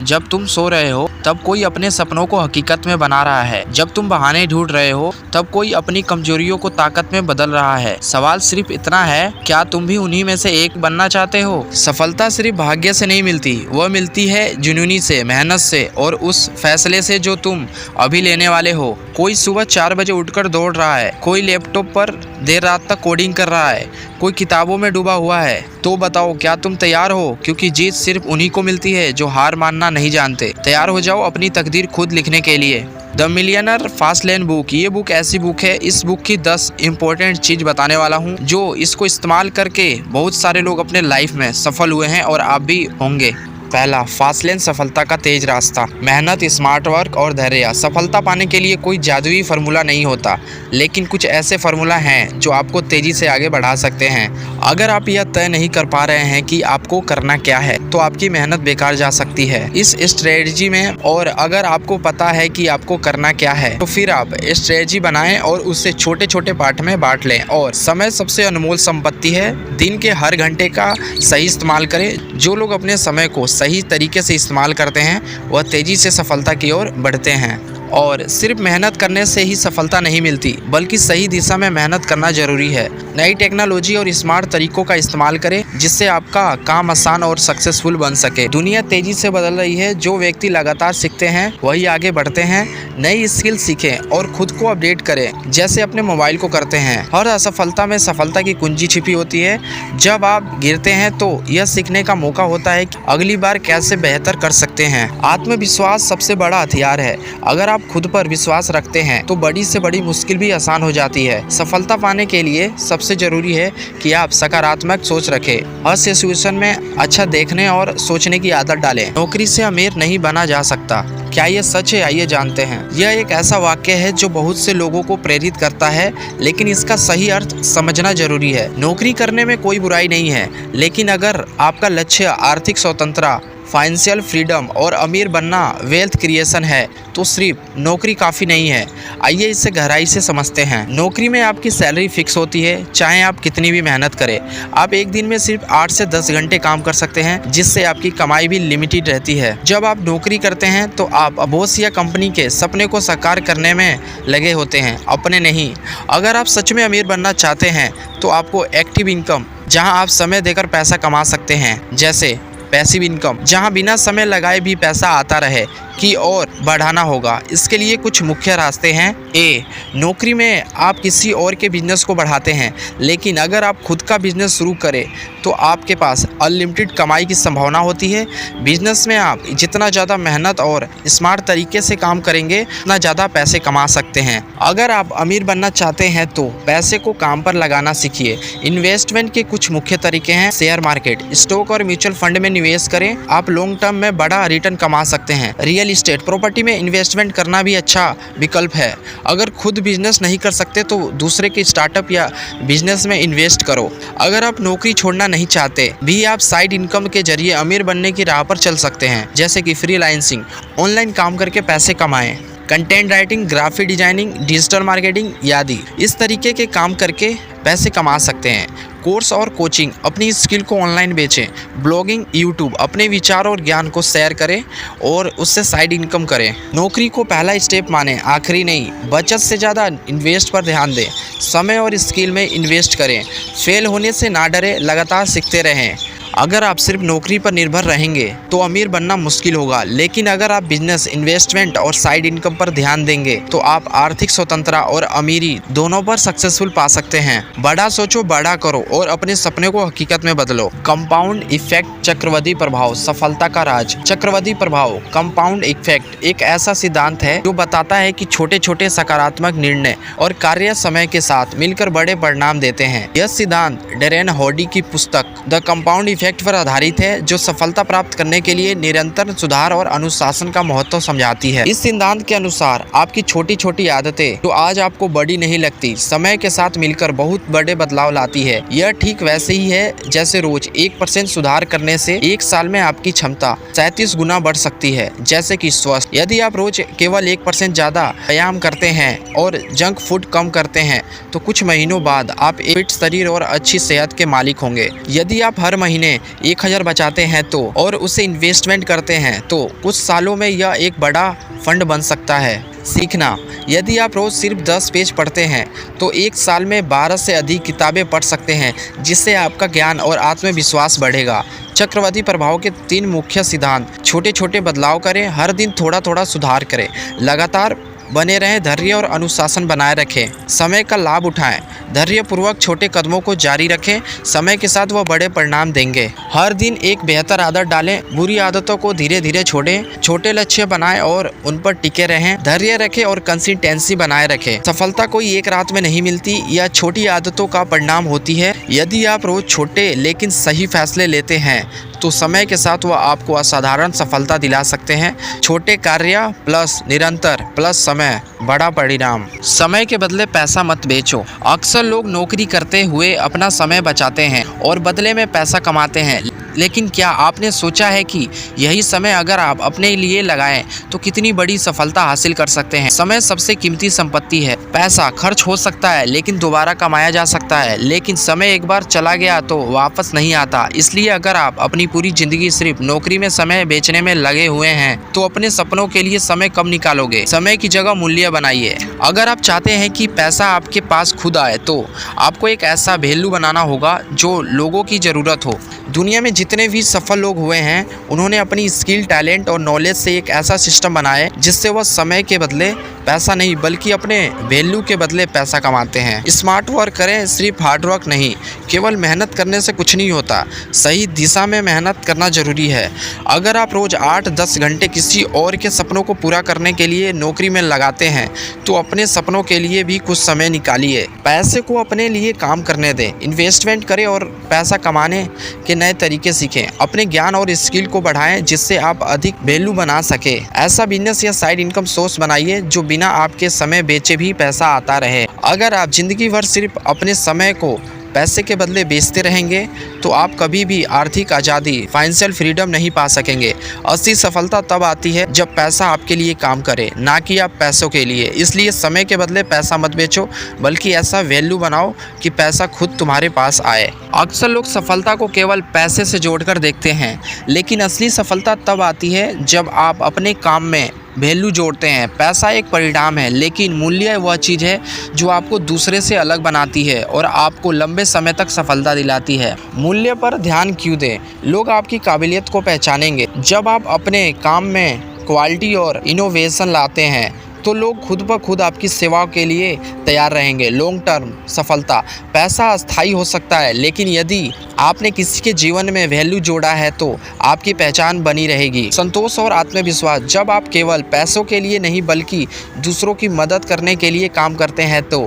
जब तुम सो रहे हो तब कोई अपने सपनों को हकीकत में बना रहा है। जब तुम बहाने ढूंढ रहे हो तब कोई अपनी कमजोरियों को ताकत में बदल रहा है। सवाल सिर्फ इतना है, क्या तुम भी उन्हीं में से एक बनना चाहते हो? सफलता सिर्फ भाग्य से नहीं मिलती, वह मिलती है जुनूनी से, मेहनत से और उस फैसले से जो तुम अभी लेने वाले हो। कोई सुबह 4 बजे उठकर दौड़ रहा है, कोई लैपटॉप पर देर रात तक कोडिंग कर रहा है, कोई किताबों में डूबा हुआ है। तो बताओ, क्या तुम तैयार हो? क्योंकि जीत सिर्फ उन्हीं को मिलती है जो हार मानना नहीं जानते। तैयार हो जाओ अपनी तकदीर खुद लिखने के लिए। The millionaire fast lane book, ये बुक ऐसी बुक है, इस बुक की 10 इंपॉर्टेंट चीज बताने वाला हूँ जो इसको इस्तेमाल करके बहुत सारे लोग अपने लाइफ में सफल हुए हैं और आप भी होंगे। पहला, फास्ट लेन, सफलता का तेज रास्ता। मेहनत, स्मार्ट वर्क और धैर्य। सफलता पाने के लिए कोई जादुई फार्मूला नहीं होता, लेकिन कुछ ऐसे फार्मूला हैं जो आपको तेजी से आगे बढ़ा सकते हैं। अगर आप यह तय नहीं कर पा रहे हैं कि आपको करना क्या है, तो आपकी मेहनत बेकार जा सकती है इस स्ट्रेटजी में। और अगर आपको पता है कि आपको करना क्या है, तो फिर आप स्ट्रेटजी बनाएं और उसे छोटे छोटे पार्ट में बांट लें। और समय सबसे अनमोल संपत्ति है, दिन के हर घंटे का सही इस्तेमाल करें। जो लोग अपने समय को सही तरीके से इस्तेमाल करते हैं वह तेजी से सफलता की ओर बढ़ते हैं। और सिर्फ मेहनत करने से ही सफलता नहीं मिलती, बल्कि सही दिशा में मेहनत करना जरूरी है। नई टेक्नोलॉजी और स्मार्ट तरीकों का इस्तेमाल करें जिससे आपका काम आसान और सक्सेसफुल बन सके। दुनिया तेजी से बदल रही है, जो व्यक्ति लगातार सीखते हैं वही आगे बढ़ते हैं। नई स्किल सीखें और खुद को अपडेट करें, जैसे अपने मोबाइल को करते हैं। हर असफलता में सफलता की कुंजी छिपी होती है। जब आप गिरते हैं तो यह सीखने का मौका होता है कि अगली बार कैसे बेहतर कर सकते हैं। आत्मविश्वास सबसे बड़ा हथियार है। अगर आप खुद पर विश्वास रखते हैं तो बड़ी से बड़ी मुश्किल भी आसान हो जाती है। सफलता पाने के लिए सबसे जरूरी है कि आप सकारात्मक सोच रखें। हर सिचुएशन में अच्छा देखने और सोचने की आदत डालें। नौकरी से अमीर नहीं बना जा सकता, क्या ये सच है? आइए जानते हैं। यह एक ऐसा वाक्य है जो बहुत से लोगों को प्रेरित करता है, लेकिन इसका सही अर्थ समझना जरूरी है। नौकरी करने में कोई बुराई नहीं है, लेकिन अगर आपका लक्ष्य आर्थिक स्वतंत्रता, फाइनेंशियल फ्रीडम और अमीर बनना, वेल्थ क्रिएशन है, तो सिर्फ नौकरी काफ़ी नहीं है। आइए इसे गहराई से समझते हैं। नौकरी में आपकी सैलरी फिक्स होती है, चाहे आप कितनी भी मेहनत करें। आप एक दिन में सिर्फ 8 से 10 घंटे काम कर सकते हैं, जिससे आपकी कमाई भी लिमिटेड रहती है। जब आप नौकरी करते हैं तो आप बॉस या कंपनी के सपने को साकार करने में लगे होते हैं, अपने नहीं। अगर आप सच में अमीर बनना चाहते हैं तो आपको एक्टिव इनकम, जहां आप समय देकर पैसा कमा सकते हैं, जैसे पैसिव इनकम, जहां बिना समय लगाए भी पैसा आता रहे, की ओर बढ़ाना होगा। इसके लिए कुछ मुख्य रास्ते हैं। ए, नौकरी में आप किसी और के बिजनेस को बढ़ाते हैं, लेकिन अगर आप खुद का बिजनेस शुरू करें तो आपके पास अनलिमिटेड कमाई की संभावना होती है। बिजनेस में आप जितना ज़्यादा मेहनत और स्मार्ट तरीके से काम करेंगे, उतना ज़्यादा पैसे कमा सकते हैं। अगर आप अमीर बनना चाहते हैं तो पैसे को काम पर लगाना सीखिए। इन्वेस्टमेंट के कुछ मुख्य तरीके हैं। शेयर मार्केट, स्टॉक और म्यूचुअल फंड में निवेश करें, आप लॉन्ग टर्म में बड़ा रिटर्न कमा सकते हैं। रियल एस्टेट, प्रॉपर्टी में इन्वेस्टमेंट करना भी अच्छा विकल्प है। अगर खुद बिजनेस नहीं कर सकते तो दूसरे के स्टार्टअप या बिजनेस में इन्वेस्ट करो। अगर आप नौकरी छोड़ना नहीं चाहते भी, आप साइड इनकम के जरिए अमीर बनने की राह पर चल सकते हैं, जैसे कि फ्रीलांसिंग, ऑनलाइन काम करके पैसे कमाएं, content writing, graphic designing, digital marketing आदि। इस तरीके के काम करके पैसे कमा सकते हैं। कोर्स और कोचिंग, अपनी स्किल को ऑनलाइन बेचें। ब्लॉगिंग, यूट्यूब, अपने विचारों और ज्ञान को शेयर करें और उससे साइड इनकम करें। नौकरी को पहला स्टेप माने, आखिरी नहीं। बचत से ज़्यादा इन्वेस्ट पर ध्यान दें। समय और स्किल में इन्वेस्ट करें। फेल होने से ना डरें, लगातार सीखते रहें। अगर आप सिर्फ नौकरी पर निर्भर रहेंगे तो अमीर बनना मुश्किल होगा, लेकिन अगर आप बिजनेस, इन्वेस्टमेंट और साइड इनकम पर ध्यान देंगे तो आप आर्थिक स्वतंत्रता और अमीरी दोनों पर सक्सेसफुल पा सकते हैं। बड़ा सोचो, बड़ा करो और अपने सपने को हकीकत में बदलो। कंपाउंड इफेक्ट, चक्रवृद्धि प्रभाव, सफलता का राज। चक्रवृद्धि प्रभाव, कंपाउंड इफेक्ट, एक ऐसा सिद्धांत है जो बताता है कि छोटे छोटे सकारात्मक निर्णय और कार्य समय के साथ मिलकर बड़े परिणाम देते हैं। यह सिद्धांत डैरेन हार्डी की पुस्तक द कंपाउंड इफेक्ट पर आधारित है, जो सफलता प्राप्त करने के लिए निरंतर सुधार और अनुशासन का महत्व समझाती है। इस सिद्धांत के अनुसार आपकी छोटी छोटी आदतें जो आज आपको बड़ी नहीं लगती, समय के साथ मिलकर बहुत बड़े बदलाव लाती है। यह ठीक वैसे ही है जैसे रोज 1% सुधार करने से 1 साल में आपकी क्षमता 37 गुना बढ़ सकती है। जैसे कि स्वास्थ्य, यदि आप रोज केवल 1% ज़्यादा व्यायाम करते हैं और जंक फूड कम करते हैं तो कुछ महीनों बाद आप एक फिट शरीर और अच्छी सेहत के मालिक होंगे। यदि आप हर महीने महीने 1000 बचाते हैं तो और उसे इन्वेस्टमेंट करते हैं तो कुछ सालों में यह एक बड़ा फंड बन सकता है। सीखना, यदि आप रोज़ सिर्फ 10 पेज पढ़ते हैं तो एक साल में 12 से अधिक किताबें पढ़ सकते हैं, जिससे आपका ज्ञान और आत्मविश्वास बढ़ेगा। चक्रवर्ती प्रभाव के 3 मुख्य सिद्धांत। छोटे छोटे बदलाव करें, हर दिन थोड़ा थोड़ा सुधार करें, लगातार बने रहें, धैर्य और अनुशासन बनाए रखें। समय का लाभ उठाएं, धैर्यपूर्वक छोटे कदमों को जारी रखें, समय के साथ वह बड़े परिणाम देंगे। हर दिन एक बेहतर आदत डालें, बुरी आदतों को धीरे धीरे छोड़ें, छोटे लक्ष्य बनाएं और उन पर टिके रहें, धैर्य रखें और कंसिस्टेंसी बनाए रखें। सफलता कोई एक रात में नहीं मिलती, यह छोटी आदतों का परिणाम होती है। यदि आप रोज छोटे लेकिन सही फैसले लेते हैं तो समय के साथ वह आपको असाधारण सफलता दिला सकते हैं। छोटे कार्य प्लस निरंतर प्लस समय, बड़ा परिणाम। समय के बदले पैसा मत बेचो। अक्सर लोग नौकरी करते हुए अपना समय बचाते हैं और बदले में पैसा कमाते हैं, लेकिन क्या आपने सोचा है कि यही समय अगर आप अपने लिए लगाएं तो कितनी बड़ी सफलता हासिल कर सकते हैं। समय सबसे कीमती संपत्ति है। पैसा खर्च हो सकता है लेकिन दोबारा कमाया जा सकता है, लेकिन समय एक बार चला गया तो वापस नहीं आता। इसलिए अगर आप अपनी पूरी जिंदगी सिर्फ नौकरी में समय बेचने में लगे हुए हैं तो अपने सपनों के लिए समय कब निकालोगे। समय की जगह मूल्य बनाइए। अगर आप चाहते हैं कि पैसा आपके पास खुद आए तो आपको एक ऐसा वैल्यू बनाना होगा जो लोगों की ज़रूरत हो। दुनिया में जितने भी सफल लोग हुए हैं उन्होंने अपनी स्किल, टैलेंट और नॉलेज से एक ऐसा सिस्टम बनाया जिससे वह समय के बदले पैसा नहीं बल्कि अपने वैल्यू के बदले पैसा कमाते हैं। स्मार्ट वर्क करें, सिर्फ हार्ड वर्क नहीं। केवल मेहनत करने से कुछ नहीं होता, सही दिशा में मेहनत करना जरूरी है। अगर आप रोज़ 8-10 घंटे किसी और के सपनों को पूरा करने के लिए नौकरी में लगाते हैं तो अपने सपनों के लिए भी कुछ समय निकालिए। पैसे को अपने लिए काम करने दें, इन्वेस्टमेंट करें और पैसा कमाने के नए तरीके सीखें। अपने ज्ञान और स्किल को बढ़ाएं जिससे आप अधिक वैल्यू बना सके। ऐसा बिजनेस या साइड इनकम सोर्स बनाइए जो बिना आपके समय बेचे भी पैसा आता रहे। अगर आप जिंदगी भर सिर्फ अपने समय को पैसे के बदले बेचते रहेंगे तो आप कभी भी आर्थिक आज़ादी, फाइनेंशियल फ्रीडम नहीं पा सकेंगे। असली सफलता तब आती है जब पैसा आपके लिए काम करे, ना कि आप पैसों के लिए। इसलिए समय के बदले पैसा मत बेचो, बल्कि ऐसा वैल्यू बनाओ कि पैसा खुद तुम्हारे पास आए। अक्सर लोग सफलता को केवल पैसे से जोड़कर देखते हैं, लेकिन असली सफलता तब आती है जब आप अपने काम में वैल्यू जोड़ते हैं। पैसा एक परिणाम है, लेकिन मूल्य वह चीज़ है जो आपको दूसरे से अलग बनाती है और आपको लंबे समय तक सफलता दिलाती है। मूल्य पर ध्यान क्यों दें? लोग आपकी काबिलियत को पहचानेंगे। जब आप अपने काम में क्वालिटी और इनोवेशन लाते हैं तो लोग खुद ब खुद आपकी सेवा के लिए तैयार रहेंगे। लॉन्ग टर्म सफलता, पैसा अस्थायी हो सकता है, लेकिन यदि आपने किसी के जीवन में वैल्यू जोड़ा है तो आपकी पहचान बनी रहेगी। संतोष और आत्मविश्वास, जब आप केवल पैसों के लिए नहीं बल्कि दूसरों की मदद करने के लिए काम करते हैं तो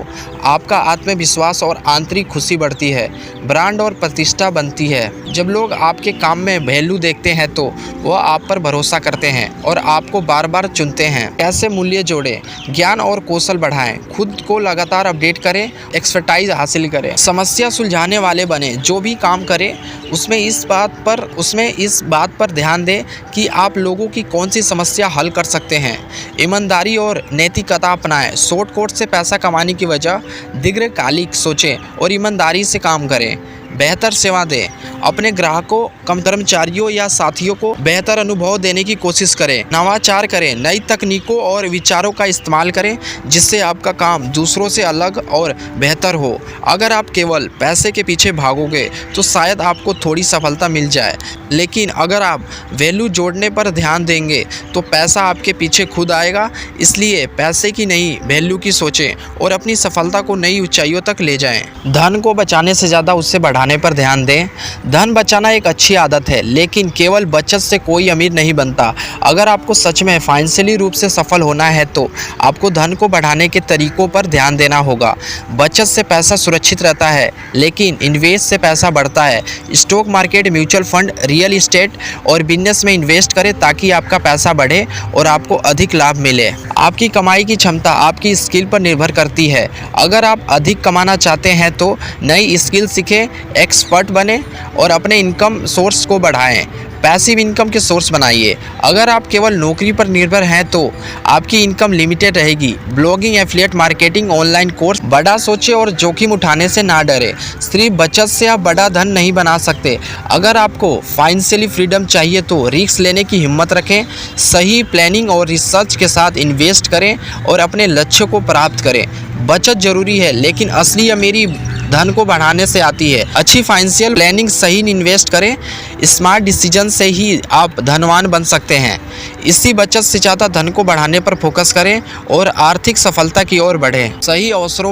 आपका आत्मविश्वास और आंतरिक खुशी बढ़ती है। ब्रांड और प्रतिष्ठा बनती है। जब लोग आपके काम में वैल्यू देखते हैं तो वह आप पर भरोसा करते हैं और आपको बार बार चुनते हैं। कैसे मूल्य जोड़ें? ज्ञान और कौशल बढ़ाएं, खुद को लगातार अपडेट करें, एक्सपर्टाइज हासिल करें, समस्या सुलझाने वाले बने। जो भी काम करें उसमें इस बात पर ध्यान दें कि आप लोगों की कौन सी समस्या हल कर सकते हैं। ईमानदारी और नैतिकता अपनाएं। शॉर्टकट से पैसा कमाने की वजह दीर्घकालिक सोचें और ईमानदारी से काम करें। बेहतर सेवा दें। अपने ग्राहकों, कर्मचारियों या साथियों को बेहतर अनुभव देने की कोशिश करें। नवाचार करें, नई तकनीकों और विचारों का इस्तेमाल करें जिससे आपका काम दूसरों से अलग और बेहतर हो। अगर आप केवल पैसे के पीछे भागोगे तो शायद आपको थोड़ी सफलता मिल जाए, लेकिन अगर आप वैल्यू जोड़ने पर ध्यान देंगे तो पैसा आपके पीछे खुद आएगा। इसलिए पैसे की नहीं, वैल्यू की सोचें और अपनी सफलता को नई ऊंचाइयों तक ले जाएं। धन को बचाने से ज़्यादा उससे बढ़ाने पर ध्यान दें। धन बचाना एक अच्छी आदत है, लेकिन केवल बचत से कोई अमीर नहीं बनता। अगर आपको सच में फाइनेंशियली रूप से सफल होना है तो आपको धन को बढ़ाने के तरीकों पर ध्यान देना होगा। बचत से पैसा सुरक्षित रहता है, लेकिन इन्वेस्ट से पैसा बढ़ता है। Stock market, mutual fund, real estate और बिजनेस में इन्वेस्ट करें ताकि आपका पैसा बढ़े और आपको अधिक लाभ मिले। आपकी कमाई की क्षमता आपकी स्किल पर निर्भर करती है। अगर आप अधिक कमाना चाहते हैं तो नई स्किल सीखें, एक्सपर्ट बने और अपने इनकम सोर्स को बढ़ाएं। पैसिव इनकम के सोर्स बनाइए। अगर आप केवल नौकरी पर निर्भर हैं तो आपकी इनकम लिमिटेड रहेगी। Blogging, affiliate marketing, online course. बड़ा सोचें और जोखिम उठाने से ना डरे। सिर्फ बचत से आप बड़ा धन नहीं बना सकते। अगर आपको फाइनेंशियली फ्रीडम चाहिए तो रिस्क लेने की हिम्मत रखें, सही प्लानिंग और रिसर्च के साथ इन्वेस्ट करें और अपने लक्ष्य को प्राप्त करें। बचत जरूरी है, लेकिन असली अमीरी धन को बढ़ाने से आती है। अच्छी फाइनेंशियल प्लानिंग, सही इन्वेस्ट करें, स्मार्ट डिसीजन से ही आप धनवान बन सकते हैं। इसी बचत से ज़्यादा धन को बढ़ाने पर फोकस करें और आर्थिक सफलता की ओर बढ़ें। सही अवसरों